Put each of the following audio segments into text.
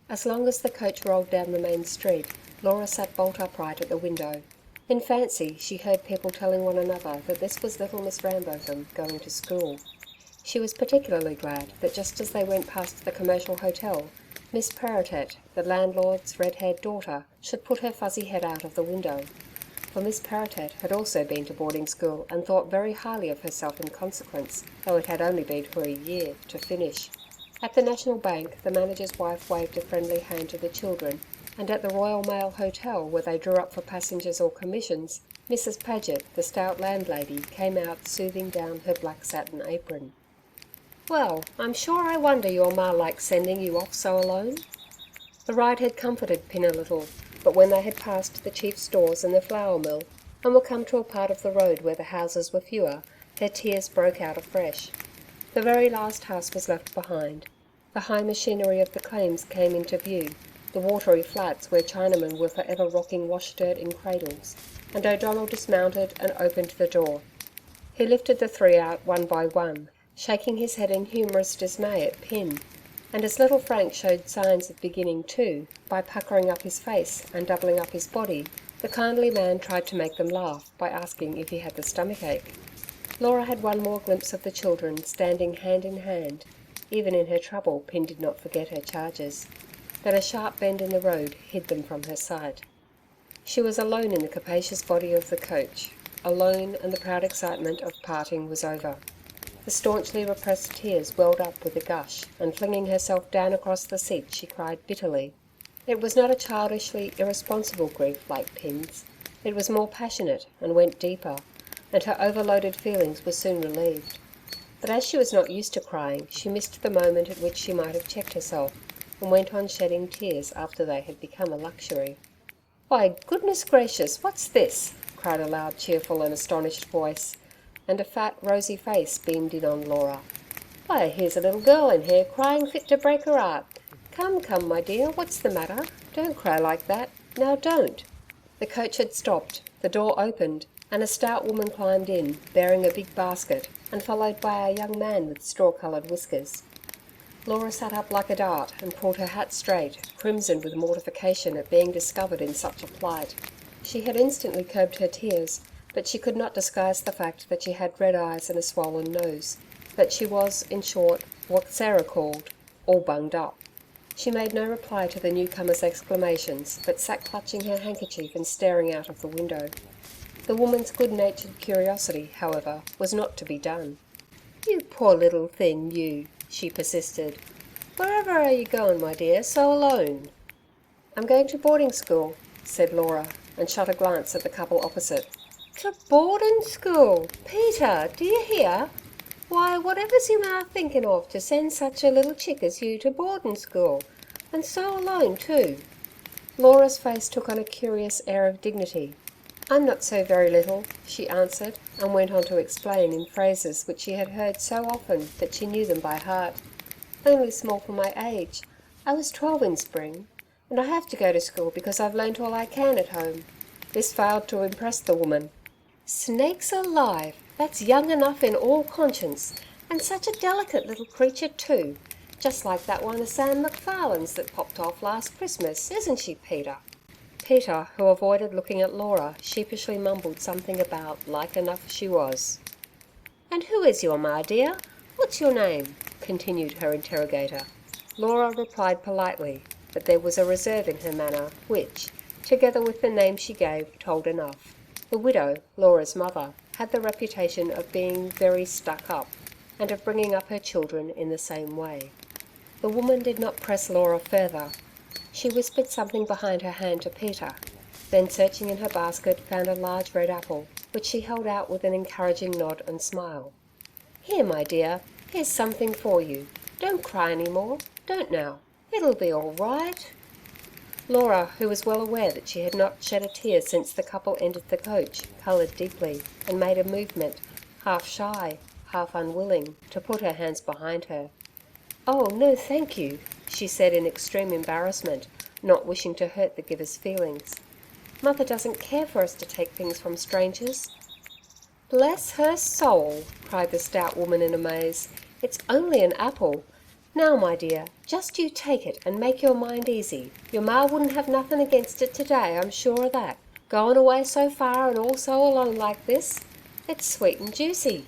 As long as the coach rolled down the main street, Laura sat bolt upright at the window. In fancy, she heard people telling one another that this was little Miss Rambotham going to school. She was particularly glad that just as they went past the Commercial Hotel, Miss Paratet, the landlord's red-haired daughter, should put her fuzzy head out of the window. For Miss Paratet had also been to boarding school and thought very highly of herself in consequence, though it had only been for a year to finish. At the National Bank, the manager's wife waved a friendly hand to the children, and at the Royal Mail Hotel, where they drew up for passengers or commissions, Mrs. Paget, the stout landlady, came out smoothing down her black satin apron. "Well, I'm sure I wonder your ma likes sending you off so alone." The ride had comforted Pin a little, but when they had passed the chief stores and the flour mill, and were come to a part of the road where the houses were fewer, her tears broke out afresh. The very last house was left behind. The high machinery of the claims came into view, the watery flats where Chinamen were forever rocking wash dirt in cradles, and O'Donnell dismounted and opened the door. He lifted the three out one by one, shaking his head in humorous dismay at Pin, and as little Frank showed signs of beginning too, by puckering up his face and doubling up his body, the kindly man tried to make them laugh by asking if he had the stomachache. Laura had one more glimpse of the children standing hand in hand. Even in her trouble, Pin did not forget her charges. Then a sharp bend in the road hid them from her sight. She was alone in the capacious body of the coach, alone, and the proud excitement of parting was over. The staunchly repressed tears welled up with a gush, and flinging herself down across the seat, she cried bitterly. It was not a childishly irresponsible grief like Pin's. It was more passionate and went deeper, and her overloaded feelings were soon relieved. But as she was not used to crying, she missed the moment at which she might have checked herself, and went on shedding tears after they had become a luxury. "Why, goodness gracious, what's this?" cried a loud, cheerful and astonished voice, and a fat, rosy face beamed in on Laura. "Why, here's a little girl in here crying fit to break her heart. Come, come, my dear, what's the matter? Don't cry like that. Now don't." The coach had stopped, the door opened, and a stout woman climbed in, bearing a big basket, and followed by a young man with straw-coloured whiskers. Laura sat up like a dart and pulled her hat straight, crimson with mortification at being discovered in such a plight. She had instantly curbed her tears, but she could not disguise the fact that she had red eyes and a swollen nose, that she was, in short, what Sarah called, all bunged up. She made no reply to the newcomer's exclamations, but sat clutching her handkerchief and staring out of the window. The woman's good-natured curiosity, however, was not to be done. "You poor little thing, you," she persisted. "Wherever are you going, my dear, so alone?" "I'm going to boarding school," said Laura, and shot a glance at the couple opposite. "To boarding school! Peter, do you hear? Why, whatever's your ma thinking of to send such a little chick as you to boarding school, and so alone too?" Laura's face took on a curious air of dignity. "I'm not so very little," she answered, and went on to explain in phrases which she had heard so often that she knew them by heart. "Only small for my age. I was 12 in spring, and I have to go to school because I've learnt all I can at home." This failed to impress the woman. "Snakes alive! That's young enough in all conscience, and such a delicate little creature too, just like that one of Sam McFarlane's that popped off last Christmas, isn't she, Peter?" Peter, who avoided looking at Laura, sheepishly mumbled something about like enough she was. "And who is your ma, dear? What's your name?" continued her interrogator. Laura replied politely, but there was a reserve in her manner which, together with the name she gave, told enough. The widow, Laura's mother, had the reputation of being very stuck up, and of bringing up her children in the same way. The woman did not press Laura further. She whispered something behind her hand to Peter, then searching in her basket found a large red apple, which she held out with an encouraging nod and smile. "Here, my dear, here's something for you. Don't cry any more. Don't now. It'll be all right." Laura, who was well aware that she had not shed a tear since the couple entered the coach, coloured deeply, and made a movement, half shy, half unwilling, to put her hands behind her. "Oh, no, thank you," she said in extreme embarrassment, not wishing to hurt the giver's feelings. "Mother doesn't care for us to take things from strangers." "Bless her soul!" cried the stout woman in amaze. "It's only an apple. Now, my dear, Just you take it and make your mind easy. Your ma wouldn't have nothing against it today, I'm sure of that. Going away so far and all so alone like this. It's sweet and juicy."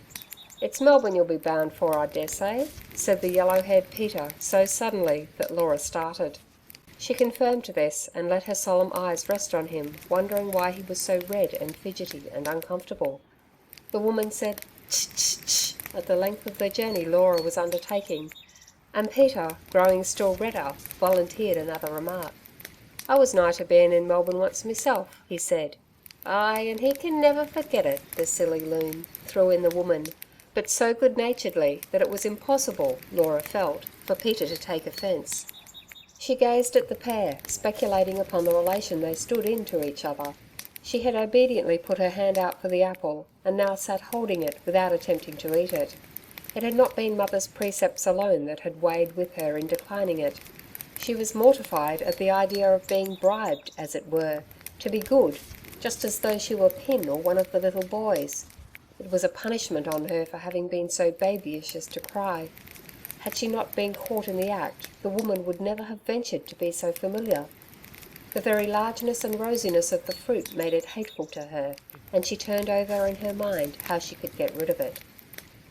"It's Melbourne you'll be bound for, I dessay," said the yellow-haired Peter so suddenly that Laura started. She confirmed this and let her solemn eyes rest on him, wondering why he was so red and fidgety and uncomfortable. The woman said "Ch ch ch" at the length of the journey Laura was undertaking, and Peter, growing still redder, volunteered another remark. "I was nigh to being in Melbourne once myself," he said. "Aye, and he can never forget it, the silly loon," threw in the woman, but so good-naturedly that it was impossible, Laura felt, for Peter to take offence. She gazed at the pair, speculating upon the relation they stood in to each other. She had obediently put her hand out for the apple, and now sat holding it without attempting to eat it. It had not been Mother's precepts alone that had weighed with her in declining it. She was mortified at the idea of being bribed, as it were, to be good, just as though she were Pin or one of the little boys. It was a punishment on her for having been so babyish as to cry. Had she not been caught in the act, the woman would never have ventured to be so familiar. The very largeness and rosiness of the fruit made it hateful to her, and she turned over in her mind how she could get rid of it.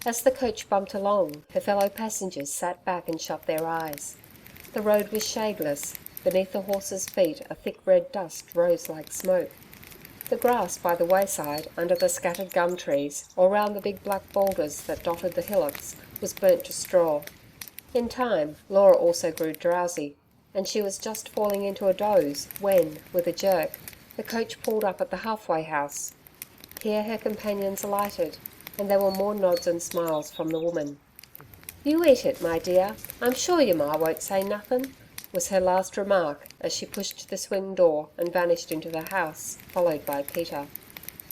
As the coach bumped along, her fellow passengers sat back and shut their eyes. The road was shadeless. Beneath the horses' feet a thick red dust rose like smoke. The grass by the wayside, under the scattered gum trees, or round the big black boulders that dotted the hillocks, was burnt to straw. In time, Laura also grew drowsy, and she was just falling into a doze when, with a jerk, the coach pulled up at the halfway house. Here her companions alighted, and there were more nods and smiles from the woman. "You eat it, my dear. I'm sure your ma won't say nothin'," was her last remark as she pushed the swing door and vanished into the house, followed by Peter.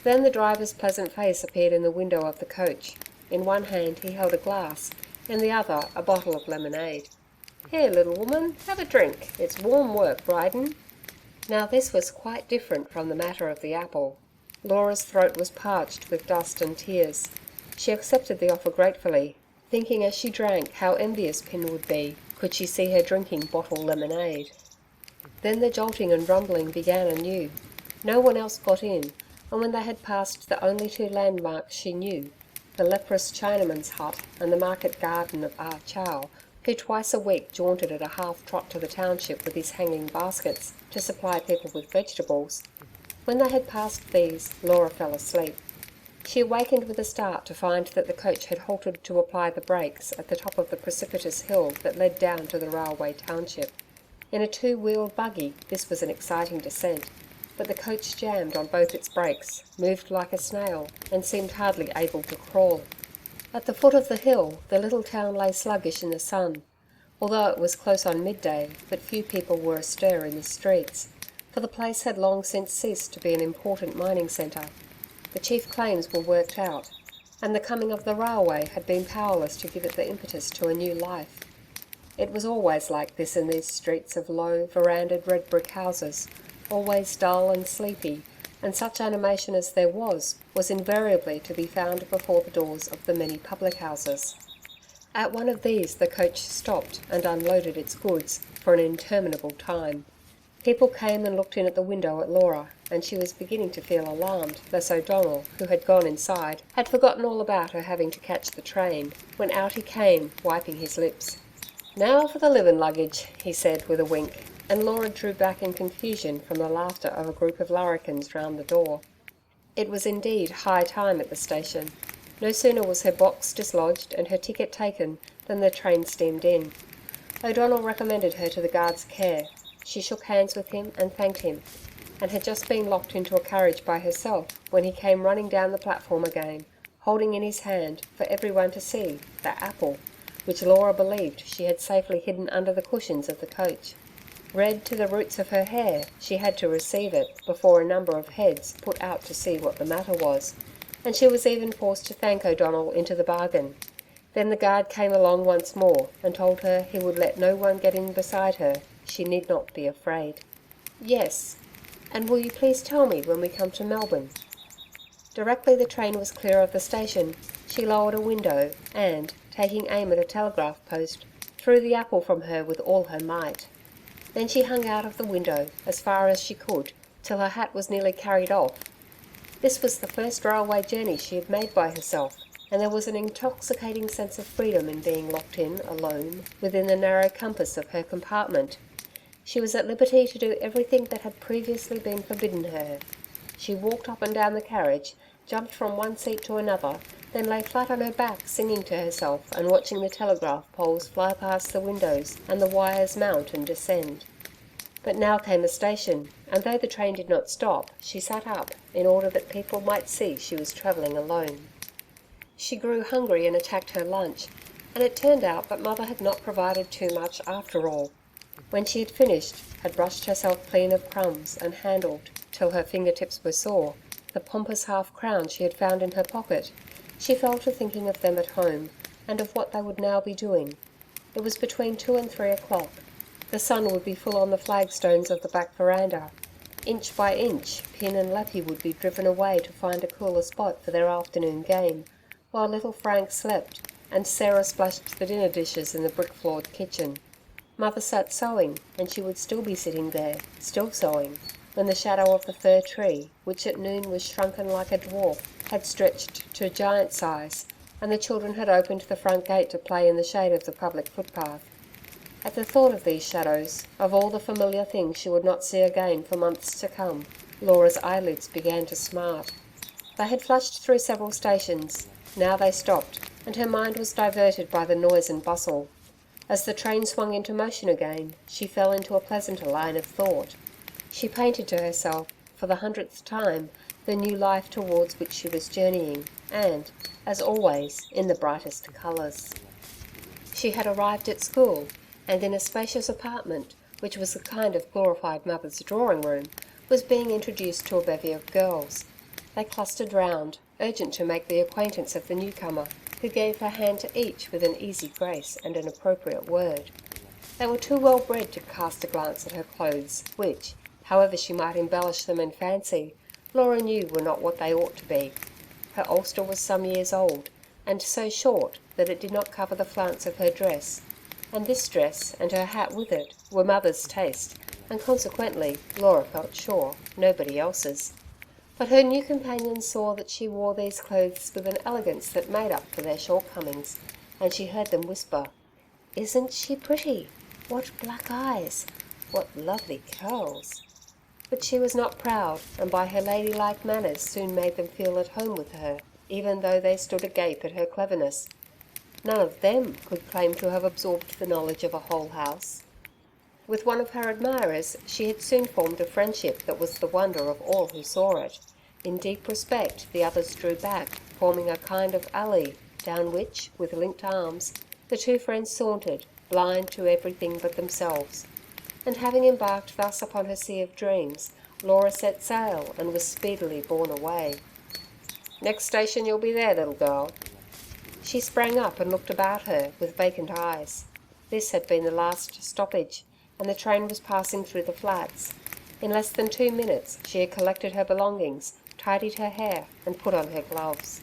Then the driver's pleasant face appeared in the window of the coach. In one hand he held a glass, in the other a bottle of lemonade. "Here, little woman, have a drink. It's warm work ridin'." Now this was quite different from the matter of the apple. Laura's throat was parched with dust and tears. She accepted the offer gratefully, thinking as she drank how envious Pin would be could she see her drinking bottle lemonade. Then the jolting and rumbling began anew. No one else got in, and when they had passed the only two landmarks she knew, the leprous Chinaman's hut and the market garden of Ah Chow, who twice a week jaunted at a half-trot to the township with his hanging baskets to supply people with vegetables. When they had passed these, Laura fell asleep. She awakened with a start to find that the coach had halted to apply the brakes at the top of the precipitous hill that led down to the railway township. In a two-wheeled buggy, this was an exciting descent, but the coach jammed on both its brakes, moved like a snail, and seemed hardly able to crawl. At the foot of the hill, the little town lay sluggish in the sun, although it was close on midday, but few people were astir in the streets, for the place had long since ceased to be an important mining centre. The chief claims were worked out, and the coming of the railway had been powerless to give it the impetus to a new life. It was always like this in these streets of low, verandahed red brick houses, always dull and sleepy, and such animation as there was invariably to be found before the doors of the many public houses. At one of these the coach stopped and unloaded its goods for an interminable time. People came and looked in at the window at Laura, and she was beginning to feel alarmed lest O'Donnell, who had gone inside, had forgotten all about her having to catch the train, when out he came, wiping his lips. "Now for the living luggage," he said with a wink, and Laura drew back in confusion from the laughter of a group of larrikins round the door. It was indeed high time at the station. No sooner was her box dislodged and her ticket taken than the train steamed in. O'Donnell recommended her to the guard's care. She shook hands with him and thanked him, and had just been locked into a carriage by herself when he came running down the platform again, holding in his hand, for everyone to see, the apple, which Laura believed she had safely hidden under the cushions of the coach. Red to the roots of her hair, she had to receive it before a number of heads put out to see what the matter was, and she was even forced to thank O'Donnell into the bargain. Then the guard came along once more and told her he would let no one get in beside her. She need not be afraid. "Yes, and will you please tell me when we come to Melbourne?" Directly the train was clear of the station, she lowered a window and, taking aim at a telegraph post, threw the apple from her with all her might. Then she hung out of the window as far as she could, till her hat was nearly carried off. This was the first railway journey she had made by herself, and there was an intoxicating sense of freedom in being locked in, alone, within the narrow compass of her compartment. She was at liberty to do everything that had previously been forbidden her. She walked up and down the carriage, jumped from one seat to another, then lay flat on her back singing to herself and watching the telegraph poles fly past the windows and the wires mount and descend. But now came a station, and though the train did not stop, she sat up, in order that people might see she was travelling alone. She grew hungry and attacked her lunch, and it turned out that Mother had not provided too much after all. When she had finished, had brushed herself clean of crumbs and handled, till her fingertips were sore, the pompous half-crown she had found in her pocket, she fell to thinking of them at home, and of what they would now be doing. It was between 2 and 3 o'clock. The sun would be full on the flagstones of the back veranda. Inch by inch, Pin and Lappy would be driven away to find a cooler spot for their afternoon game, while little Frank slept, and Sarah splashed the dinner dishes in the brick-floored kitchen. Mother sat sewing, and she would still be sitting there, still sewing, when the shadow of the fir tree, which at noon was shrunken like a dwarf, had stretched to giant size, and the children had opened the front gate to play in the shade of the public footpath. At the thought of these shadows, of all the familiar things she would not see again for months to come, Laura's eyelids began to smart. They had flashed through several stations. Now they stopped, and her mind was diverted by the noise and bustle. As the train swung into motion again, she fell into a pleasanter line of thought. She painted to herself, for the 100th time, the new life towards which she was journeying, and, as always, in the brightest colours. She had arrived at school, and in a spacious apartment, which was a kind of glorified mother's drawing room, was being introduced to a bevy of girls. They clustered round, urgent to make the acquaintance of the newcomer, who gave her hand to each with an easy grace and an appropriate word. They were too well bred to cast a glance at her clothes, which, however she might embellish them in fancy, Laura knew were not what they ought to be. Her ulster was some years old, and so short that it did not cover the flounce of her dress, and this dress, and her hat with it, were Mother's taste, and consequently, Laura felt sure, nobody else's. But her new companions saw that she wore these clothes with an elegance that made up for their shortcomings, and she heard them whisper, "Isn't she pretty? What black eyes! What lovely curls!" But she was not proud, and by her ladylike manners soon made them feel at home with her, even though they stood agape at her cleverness. None of them could claim to have absorbed the knowledge of a whole house. With one of her admirers she had soon formed a friendship that was the wonder of all who saw it. In deep respect the others drew back, forming a kind of alley, down which, with linked arms, the two friends sauntered, blind to everything but themselves. And having embarked thus upon her sea of dreams, Laura set sail and was speedily borne away. "Next station you'll be there, little girl." She sprang up and looked about her with vacant eyes. This had been the last stoppage, and the train was passing through the flats. In less than 2 minutes she had collected her belongings, tidied her hair and put on her gloves.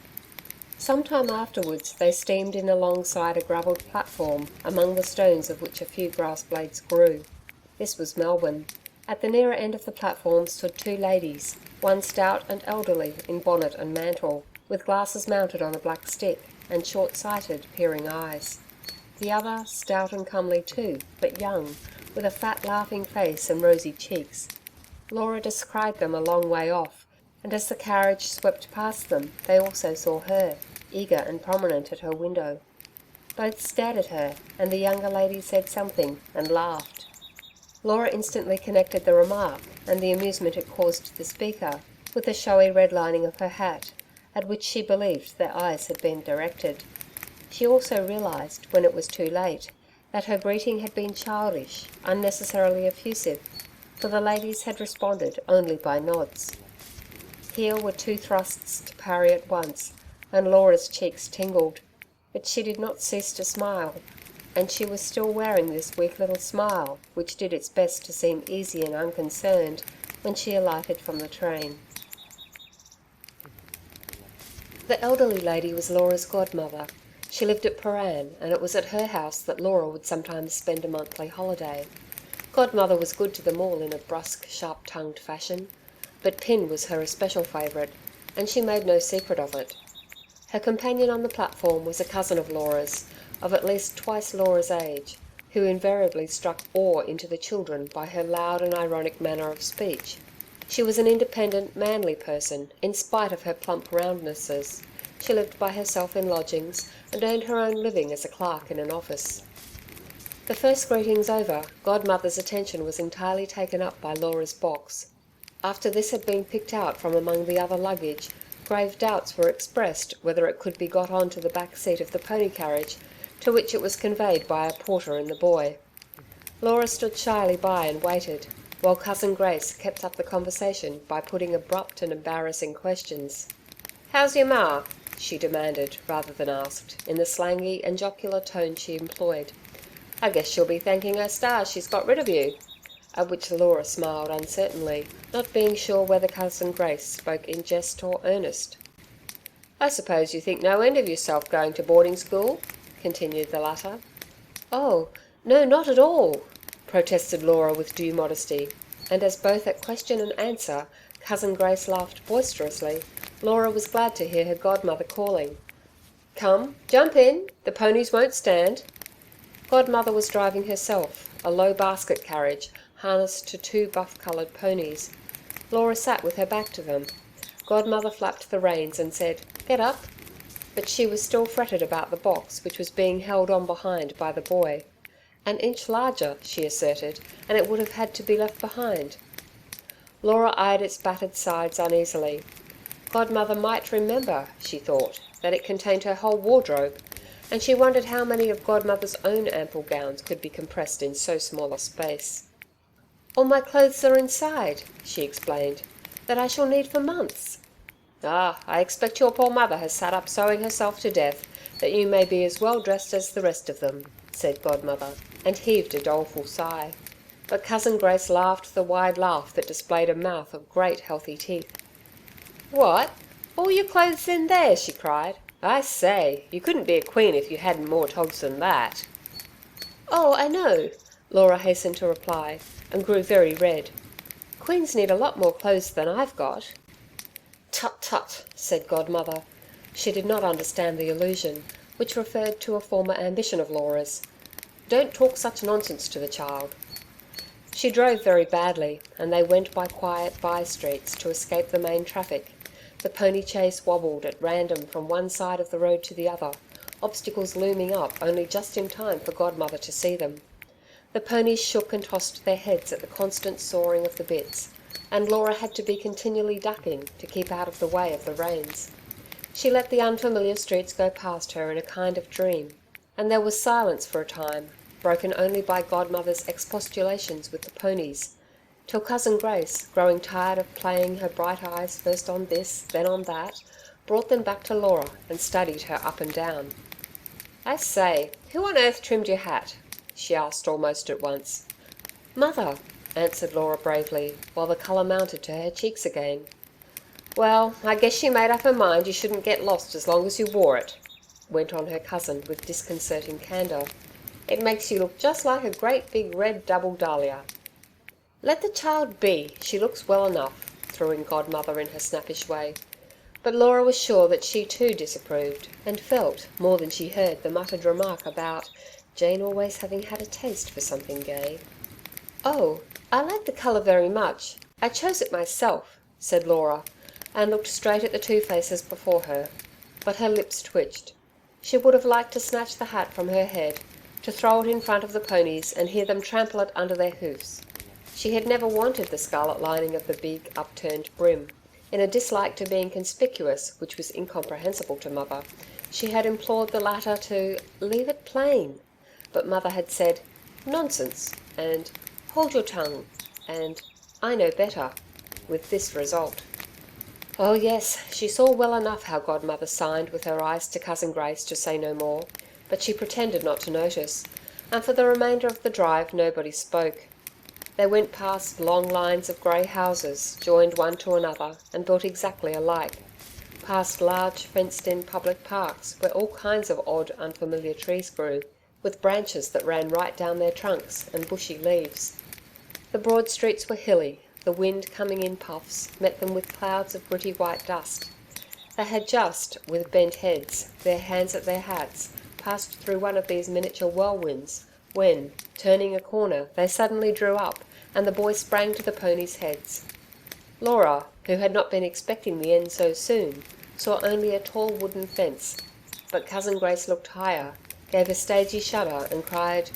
Some time afterwards they steamed in alongside a gravelled platform, among the stones of which a few grass blades grew. This was Melbourne. At the nearer end of the platform stood 2 ladies, one stout and elderly in bonnet and mantle, with glasses mounted on a black stick, and short-sighted, peering eyes. The other, stout and comely too, but young, with a fat laughing face and rosy cheeks. Laura descried them a long way off, and as the carriage swept past them, they also saw her, eager and prominent at her window. Both stared at her, and the younger lady said something, and laughed. Laura instantly connected the remark, and the amusement it caused the speaker, with the showy red lining of her hat, at which she believed their eyes had been directed. She also realised, when it was too late, that her greeting had been childish, unnecessarily effusive, for the ladies had responded only by nods. Here were 2 thrusts to parry at once, and Laura's cheeks tingled, but she did not cease to smile, and she was still wearing this weak little smile, which did its best to seem easy and unconcerned, when she alighted from the train. The elderly lady was Laura's godmother. She lived at Paran, and it was at her house that Laura would sometimes spend a monthly holiday. Godmother was good to them all in a brusque, sharp-tongued fashion, but Pin was her especial favourite, and she made no secret of it. Her companion on the platform was a cousin of Laura's, of at least twice Laura's age, who invariably struck awe into the children by her loud and ironic manner of speech. She was an independent, manly person, in spite of her plump roundnesses. She lived by herself in lodgings, and earned her own living as a clerk in an office. The first greetings over, Godmother's attention was entirely taken up by Laura's box. After this had been picked out from among the other luggage, grave doubts were expressed whether it could be got on to the back seat of the pony carriage, to which it was conveyed by a porter and the boy. Laura stood shyly by and waited, while Cousin Grace kept up the conversation by putting abrupt and embarrassing questions. "How's your ma?" she demanded, rather than asked, in the slangy and jocular tone she employed. "I guess she'll be thanking her stars she's got rid of you." At which Laura smiled uncertainly, not being sure whether Cousin Grace spoke in jest or earnest. "I suppose you think no end of yourself going to boarding school?" continued the latter. "Oh, no, not at all," protested Laura with due modesty, and as both at question and answer Cousin Grace laughed boisterously, Laura was glad to hear her godmother calling, "Come, jump in, the ponies won't stand." Godmother was driving herself, a low basket carriage, harnessed to two buff-coloured ponies. Laura sat with her back to them. Godmother flapped the reins and said, "Get up," but she was still fretted about the box, which was being held on behind by the boy. An inch larger, she asserted, and it would have had to be left behind. Laura eyed its battered sides uneasily. Godmother might remember, she thought, that it contained her whole wardrobe, and she wondered how many of Godmother's own ample gowns could be compressed in so small a space. "All my clothes are inside," she explained, "that I shall need for months." "Ah, I expect your poor mother has sat up sewing herself to death, that you may be as well dressed as the rest of them," said Godmother, and heaved a doleful sigh. But Cousin Grace laughed the wide laugh that displayed a mouth of great healthy teeth. "What? All your clothes in there?" she cried. "I say, you couldn't be a queen if you hadn't more togs than that." "Oh, I know," Laura hastened to reply, and grew very red. "Queens need a lot more clothes than I've got." "Tut, tut," said Godmother. She did not understand the allusion, which referred to a former ambition of Laura's. "Don't talk such nonsense to the child." She drove very badly, and they went by quiet by-streets to escape the main traffic. The pony chaise wobbled at random from one side of the road to the other, obstacles looming up only just in time for Godmother to see them. The ponies shook and tossed their heads at the constant sawing of the bits, and Laura had to be continually ducking to keep out of the way of the reins. She let the unfamiliar streets go past her in a kind of dream, and there was silence for a time, broken only by Godmother's expostulations with the ponies, till Cousin Grace, growing tired of playing her bright eyes first on this, then on that, brought them back to Laura and studied her up and down. "I say, who on earth trimmed your hat?" she asked almost at once. "Mother," answered Laura bravely, while the colour mounted to her cheeks again. "Well, I guess she made up her mind you shouldn't get lost as long as you wore it," went on her cousin with disconcerting candour. "It makes you look just like a great big red double dahlia." "Let the child be, she looks well enough," threw in Godmother in her snappish way. But Laura was sure that she too disapproved, and felt, more than she heard the muttered remark about Jane always having had a taste for something gay. "Oh, I like the colour very much. I chose it myself," said Laura, and looked straight at the two faces before her. But her lips twitched. She would have liked to snatch the hat from her head, to throw it in front of the ponies and hear them trample it under their hoofs. She had never wanted the scarlet lining of the big, upturned brim. In a dislike to being conspicuous, which was incomprehensible to Mother, she had implored the latter to "leave it plain", but Mother had said, "Nonsense", and "hold your tongue", and "I know better", with this result. Oh yes, she saw well enough how Godmother signed with her eyes to Cousin Grace to say no more, but she pretended not to notice, and for the remainder of the drive nobody spoke. They went past long lines of grey houses, joined one to another, and built exactly alike. past large fenced-in public parks where all kinds of odd, unfamiliar trees grew, with branches that ran right down their trunks and bushy leaves. The broad streets were hilly. The wind, coming in puffs, met them with clouds of gritty white dust. They had just, with bent heads, their hands at their hats, passed through one of these miniature whirlwinds, when, turning a corner, they suddenly drew up, and the boy sprang to the ponies' heads. Laura, who had not been expecting the end so soon, saw only a tall wooden fence, but Cousin Grace looked higher, gave a stagey shudder and cried,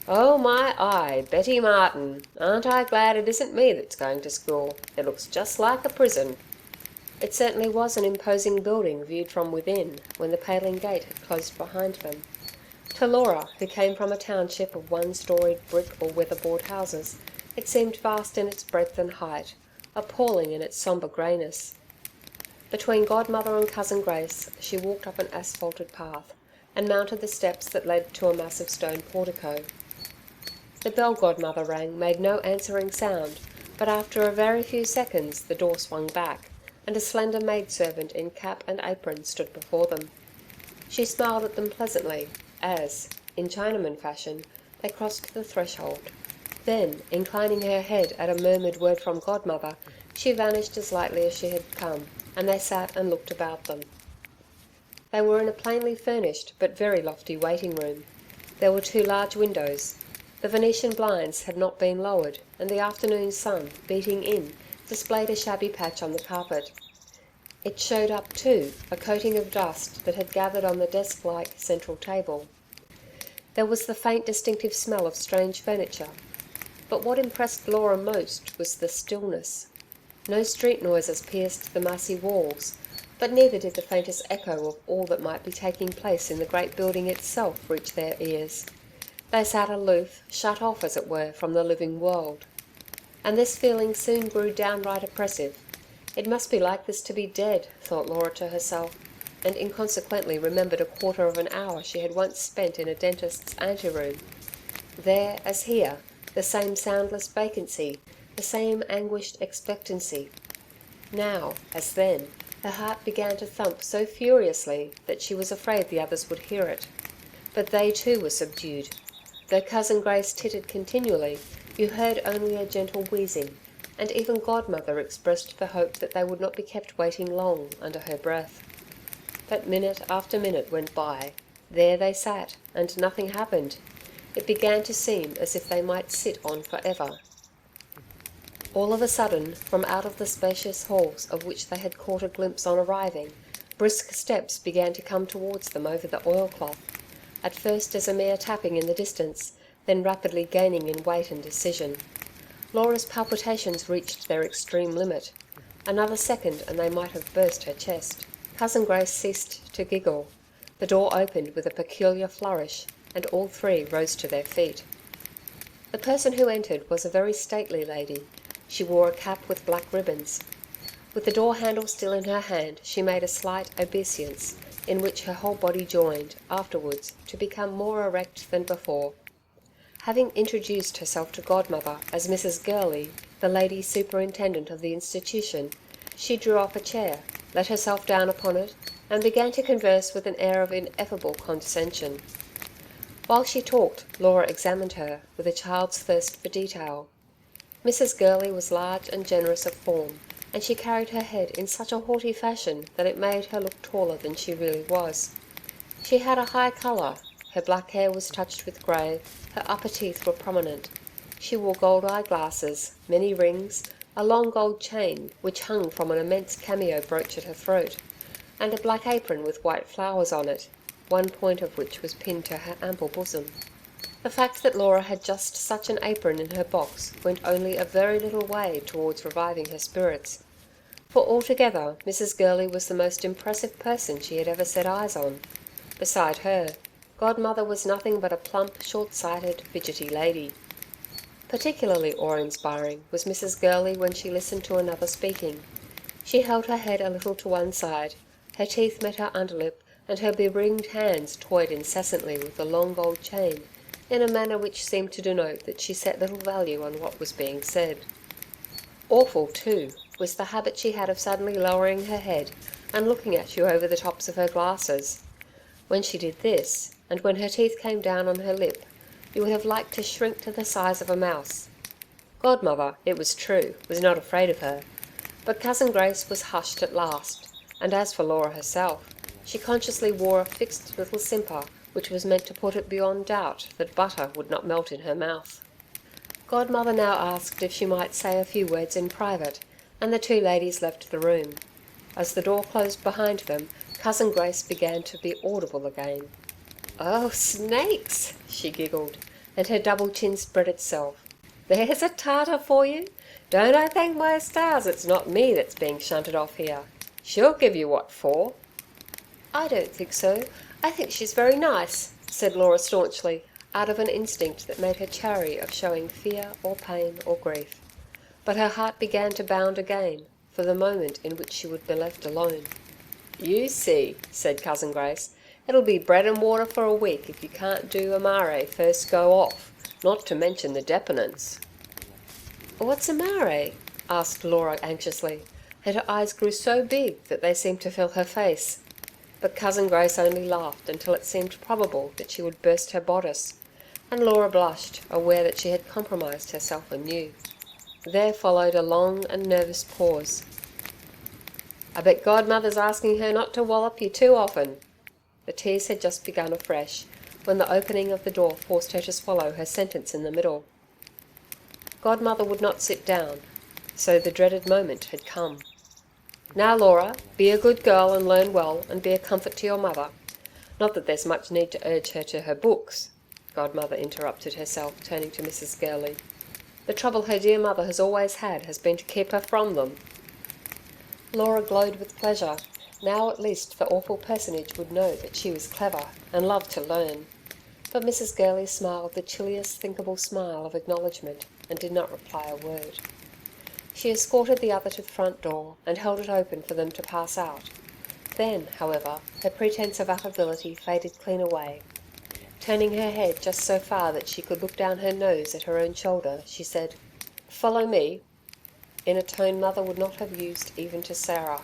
"Oh my eye, Betty Martin, aren't I glad it isn't me that's going to school. It looks just like a prison." It certainly was an imposing building viewed from within, when the paling gate had closed behind them. To Laura, who came from a township of one-storied brick or weatherboard houses, it seemed vast in its breadth and height, appalling in its sombre greyness. Between Godmother and Cousin Grace, she walked up an asphalted path, and mounted the steps that led to a massive stone portico. The bell Godmother rang made no answering sound, but after a very few seconds the door swung back, and a slender maidservant in cap and apron stood before them. She smiled at them pleasantly, as, in Chinaman fashion, they crossed the threshold. Then, inclining her head at a murmured word from Godmother, she vanished as lightly as she had come, and they sat and looked about them. They were in a plainly furnished but very lofty waiting room. There were 2 large windows. The Venetian blinds had not been lowered, and the afternoon sun, beating in, displayed a shabby patch on the carpet. It showed up, too, a coating of dust that had gathered on the desk-like central table. There was the faint distinctive smell of strange furniture. But what impressed Laura most was the stillness. No street noises pierced the massy walls, but neither did the faintest echo of all that might be taking place in the great building itself reach their ears. They sat aloof, shut off, as it were, from the living world. And this feeling soon grew downright oppressive. It must be like this to be dead, thought Laura to herself, and inconsequently remembered a quarter of an hour she had once spent in a dentist's anteroom. There, as here, the same soundless vacancy, the same anguished expectancy. Now, as then, her heart began to thump so furiously that she was afraid the others would hear it. But they too were subdued. Though Cousin Grace tittered continually, you heard only a gentle wheezing, and even Godmother expressed the hope that they would not be kept waiting long under her breath. But minute after minute went by. There they sat, and nothing happened. It began to seem as if they might sit on forever. All of a sudden, from out of the spacious halls of which they had caught a glimpse on arriving, brisk steps began to come towards them over the oilcloth, at first as a mere tapping in the distance, then rapidly gaining in weight and decision. Laura's palpitations reached their extreme limit. Another second and they might have burst her chest. Cousin Grace ceased to giggle. The door opened with a peculiar flourish, and all 3 rose to their feet. The person who entered was a very stately lady. She wore a cap with black ribbons. With the door handle still in her hand, she made a slight obeisance, in which her whole body joined, afterwards, to become more erect than before. Having introduced herself to Godmother as Mrs. Gurley, the lady superintendent of the institution, she drew up a chair, let herself down upon it, and began to converse with an air of ineffable condescension. While she talked, Laura examined her, with a child's thirst for detail. Mrs. Gurley was large and generous of form, and she carried her head in such a haughty fashion that it made her look taller than she really was. She had a high colour. Her black hair was touched with grey, her upper teeth were prominent. She wore gold eyeglasses, many rings, a long gold chain which hung from an immense cameo brooch at her throat, and a black apron with white flowers on it, one point of which was pinned to her ample bosom. The fact that Laura had just such an apron in her box went only a very little way towards reviving her spirits, for altogether Mrs. Gurley was the most impressive person she had ever set eyes on. Beside her, Godmother was nothing but a plump, short-sighted, fidgety lady. Particularly awe-inspiring was Mrs. Gurley when she listened to another speaking. She held her head a little to one side, her teeth met her underlip, and her beringed hands toyed incessantly with the long gold chain, in a manner which seemed to denote that she set little value on what was being said. Awful, too, was the habit she had of suddenly lowering her head, and looking at you over the tops of her glasses. When she did this, and when her teeth came down on her lip, you would have liked to shrink to the size of a mouse. Godmother, it was true, was not afraid of her, but Cousin Grace was hushed at last, and as for Laura herself, she consciously wore a fixed little simper which was meant to put it beyond doubt that butter would not melt in her mouth. Godmother now asked if she might say a few words in private, and the two ladies left the room. As the door closed behind them, Cousin Grace began to be audible again. "Oh, snakes!" she giggled, and her double chin spread itself. "There's a tartar for you! Don't I thank my stars it's not me that's being shunted off here. She'll give you what for." "I don't think so. I think she's very nice," said Laura staunchly, out of an instinct that made her chary of showing fear or pain or grief. But her heart began to bound again, for the moment in which she would be left alone. "You see," said Cousin Grace, "it'll be bread and water for a week if you can't do a mare first go off, not to mention the deponents." "What's a mare?" asked Laura anxiously, and her eyes grew so big that they seemed to fill her face. But Cousin Grace only laughed until it seemed probable that she would burst her bodice, and Laura blushed, aware that she had compromised herself anew. There followed a long and nervous pause. "I bet Godmother's asking her not to wallop you too often." The tears had just begun afresh, when the opening of the door forced her to swallow her sentence in the middle. Godmother would not sit down, so the dreaded moment had come. "Now, Laura, be a good girl and learn well, and be a comfort to your mother. Not that there's much need to urge her to her books," Godmother interrupted herself, turning to Mrs. Gurley. "The trouble her dear mother has always had has been to keep her from them." Laura glowed with pleasure. Now at least the awful personage would know that she was clever, and loved to learn. But Mrs. Gurley smiled the chilliest thinkable smile of acknowledgement, and did not reply a word. She escorted the other to the front door, and held it open for them to pass out. Then, however, her pretence of affability faded clean away. Turning her head just so far that she could look down her nose at her own shoulder, she said, "Follow me," in a tone Mother would not have used even to Sarah.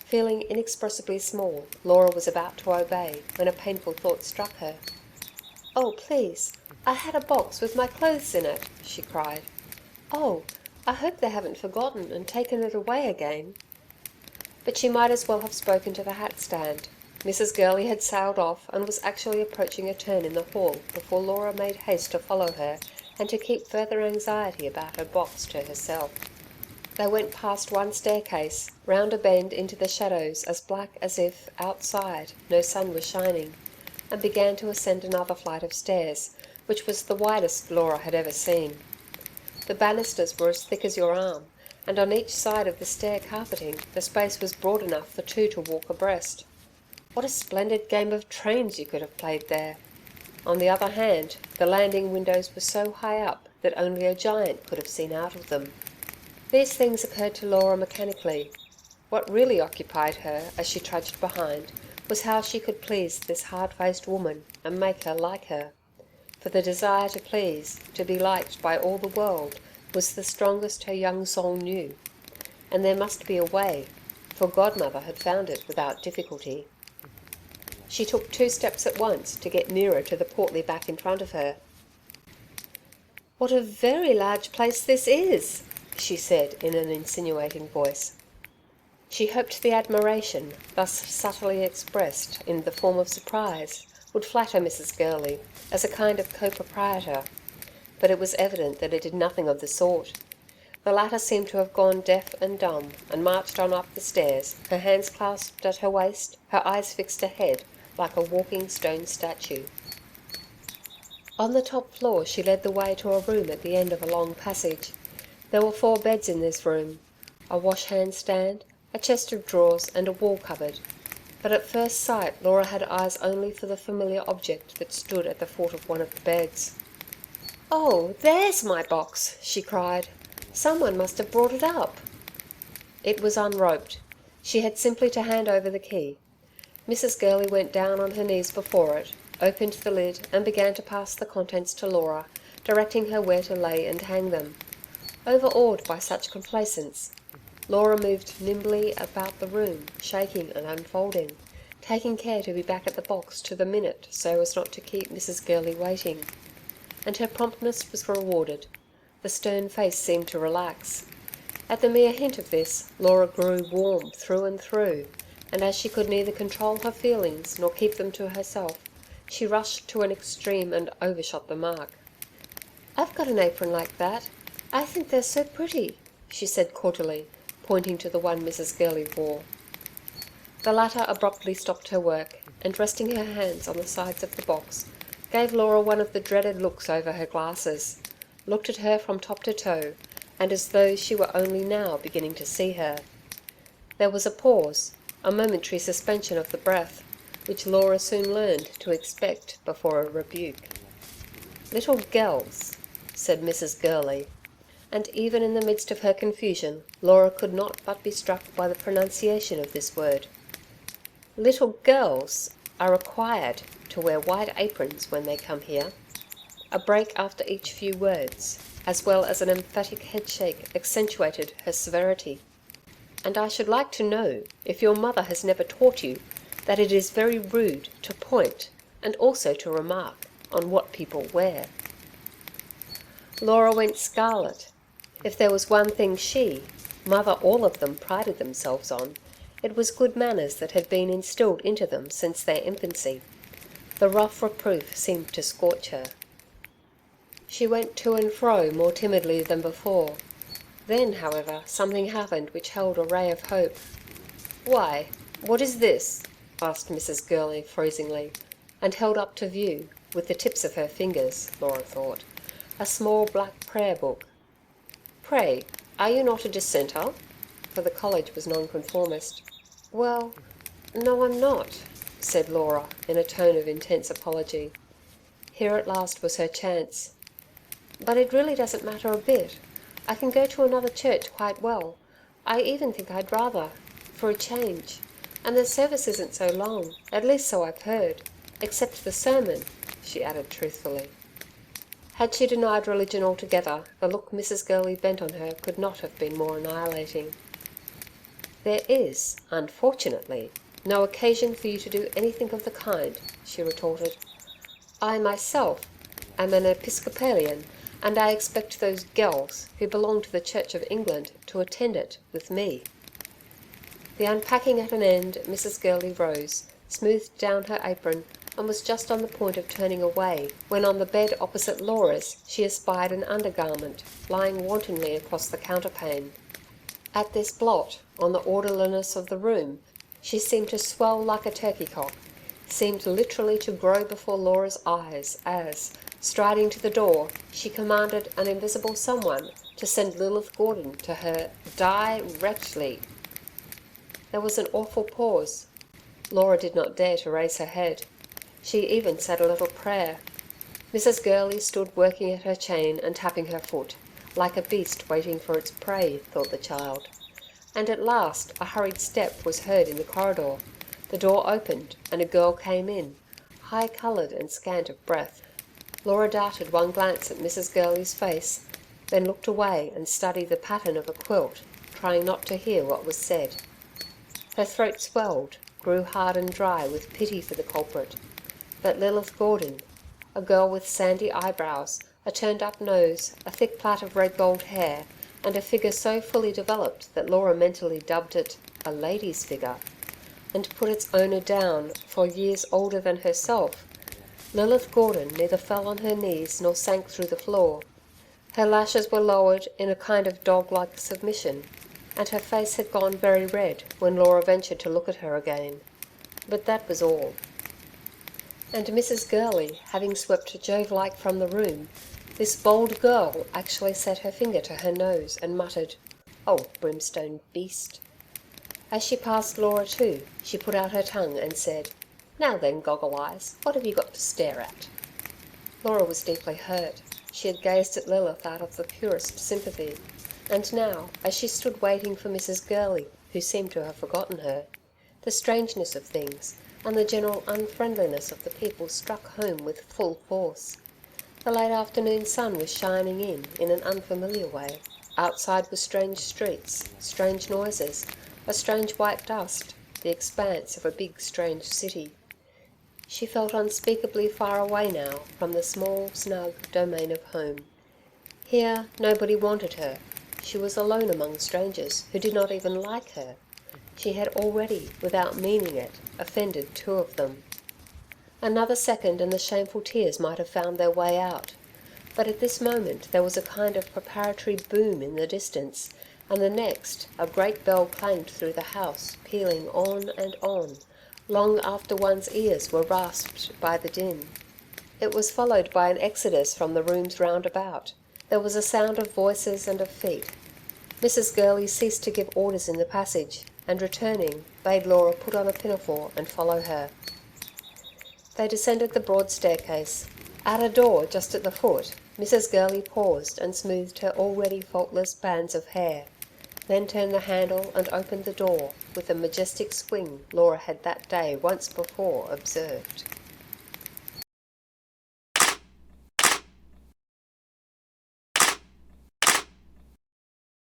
Feeling inexpressibly small, Laura was about to obey, when a painful thought struck her. "Oh, please, I had a box with my clothes in it," she cried. "Oh, I hope they haven't forgotten and taken it away again." But she might as well have spoken to the hat stand. Mrs. Gurley had sailed off, and was actually approaching a turn in the hall before Laura made haste to follow her, and to keep further anxiety about her box to herself. They went past one staircase, round a bend into the shadows as black as if, outside, no sun was shining, and began to ascend another flight of stairs, which was the widest Laura had ever seen. The banisters were as thick as your arm, and on each side of the stair carpeting the space was broad enough for two to walk abreast. What a splendid game of trains you could have played there! On the other hand, the landing windows were so high up that only a giant could have seen out of them. These things occurred to Laura mechanically. What really occupied her, as she trudged behind, was how she could please this hard-faced woman and make her like her. For the desire to please, to be liked by all the world, was the strongest her young soul knew. And there must be a way, for Godmother had found it without difficulty. She took 2 steps at once to get nearer to the portly back in front of her. "What a very large place this is," she said in an insinuating voice. She hoped the admiration, thus subtly expressed in the form of surprise, would flatter Mrs. Gurley, as a kind of co-proprietor, but it was evident that it did nothing of the sort. The latter seemed to have gone deaf and dumb, and marched on up the stairs, her hands clasped at her waist, her eyes fixed ahead, like a walking stone statue. On the top floor she led the way to a room at the end of a long passage. There were 4 beds in this room, a wash-hand stand, a chest of drawers and a wall cupboard. But at first sight Laura had eyes only for the familiar object that stood at the foot of one of the beds. "Oh, there's my box!" she cried. "Someone must have brought it up." It was unroped. She had simply to hand over the key. Mrs. Gurley went down on her knees before it, opened the lid and began to pass the contents to Laura, directing her where to lay and hang them. Overawed by such complacence, Laura moved nimbly about the room, shaking and unfolding, taking care to be back at the box to the minute so as not to keep Mrs. Gurley waiting. And her promptness was rewarded. The stern face seemed to relax. At the mere hint of this, Laura grew warm through and through, and as she could neither control her feelings nor keep them to herself, she rushed to an extreme and overshot the mark. "I've got an apron like that. I think they're so pretty," she said cordially, pointing to the one Mrs. Gurley wore. The latter abruptly stopped her work, and resting her hands on the sides of the box, gave Laura one of the dreaded looks over her glasses, looked at her from top to toe, and as though she were only now beginning to see her. There was a pause, a momentary suspension of the breath, which Laura soon learned to expect before a rebuke. "Little gells," said Mrs. Gurley, and even in the midst of her confusion, Laura could not but be struck by the pronunciation of this word. "Little girls are required to wear white aprons when they come here." A break after each few words, as well as an emphatic headshake, accentuated her severity. "And I should like to know if your mother has never taught you that it is very rude to point, and also to remark, on what people wear." Laura went scarlet. If there was one thing mother, all of them prided themselves on, it was good manners that had been instilled into them since their infancy. The rough reproof seemed to scorch her. She went to and fro more timidly than before. Then, however, something happened which held a ray of hope. "Why, what is this?" asked Mrs. Gurley freezingly, and held up to view, with the tips of her fingers, Laura thought, a small black prayer book. "Pray, are you not a dissenter?" For the college was nonconformist. "Well, no, I'm not," said Laura, in a tone of intense apology. Here at last was her chance. "But it really doesn't matter a bit. I can go to another church quite well. I even think I'd rather, for a change. And the service isn't so long, at least so I've heard, except the sermon," she added truthfully. Had she denied religion altogether, the look Mrs. Gurley bent on her could not have been more annihilating. "There is, unfortunately, no occasion for you to do anything of the kind," she retorted. "I myself am an Episcopalian, and I expect those gells who belong to the Church of England to attend it with me." The unpacking at an end, Mrs. Gurley rose, smoothed down her apron, and was just on the point of turning away, when on the bed opposite Laura's she espied an undergarment lying wantonly across the counterpane. At this blot on the orderliness of the room, she seemed to swell like a turkey cock, seemed literally to grow before Laura's eyes as, striding to the door, she commanded an invisible someone to send Lilith Gordon to her directly. There was an awful pause. Laura did not dare to raise her head. She even said a little prayer. Mrs. Gurley stood working at her chain and tapping her foot, like a beast waiting for its prey, thought the child. And at last a hurried step was heard in the corridor. The door opened and a girl came in, high-coloured and scant of breath. Laura darted one glance at Mrs. Gurley's face, then looked away and studied the pattern of a quilt, trying not to hear what was said. Her throat swelled, grew hard and dry with pity for the culprit. But Lilith Gordon, a girl with sandy eyebrows, a turned-up nose, a thick plait of red gold hair, and a figure so fully developed that Laura mentally dubbed it a lady's figure, and put its owner down for years older than herself, Lilith Gordon neither fell on her knees nor sank through the floor. Her lashes were lowered in a kind of dog-like submission, and her face had gone very red when Laura ventured to look at her again. But that was all. And Mrs. Gurley, having swept Jove-like from the room, this bold girl actually set her finger to her nose and muttered, "Oh, brimstone beast." As she passed Laura too, she put out her tongue and said, "Now then, goggle eyes, what have you got to stare at?" Laura was deeply hurt. She had gazed at Lilith out of the purest sympathy, and now, as she stood waiting for Mrs. Gurley, who seemed to have forgotten her, the strangeness of things and the general unfriendliness of the people struck home with full force. The late afternoon sun was shining in an unfamiliar way. Outside were strange streets, strange noises, a strange white dust, the expanse of a big strange city. She felt unspeakably far away now from the small, snug domain of home. Here nobody wanted her. She was alone among strangers who did not even like her. She had already, without meaning it, offended 2 of them. Another second and the shameful tears might have found their way out. But at this moment there was a kind of preparatory boom in the distance, and the next a great bell clanged through the house, pealing on and on, long after one's ears were rasped by the din. It was followed by an exodus from the rooms round about. There was a sound of voices and of feet. Mrs. Gurley ceased to give orders in the passage, and returning, bade Laura put on a pinafore and follow her. They descended the broad staircase. At a door just at the foot, Mrs. Gurley paused and smoothed her already faultless bands of hair, then turned the handle and opened the door with the majestic swing Laura had that day once before observed.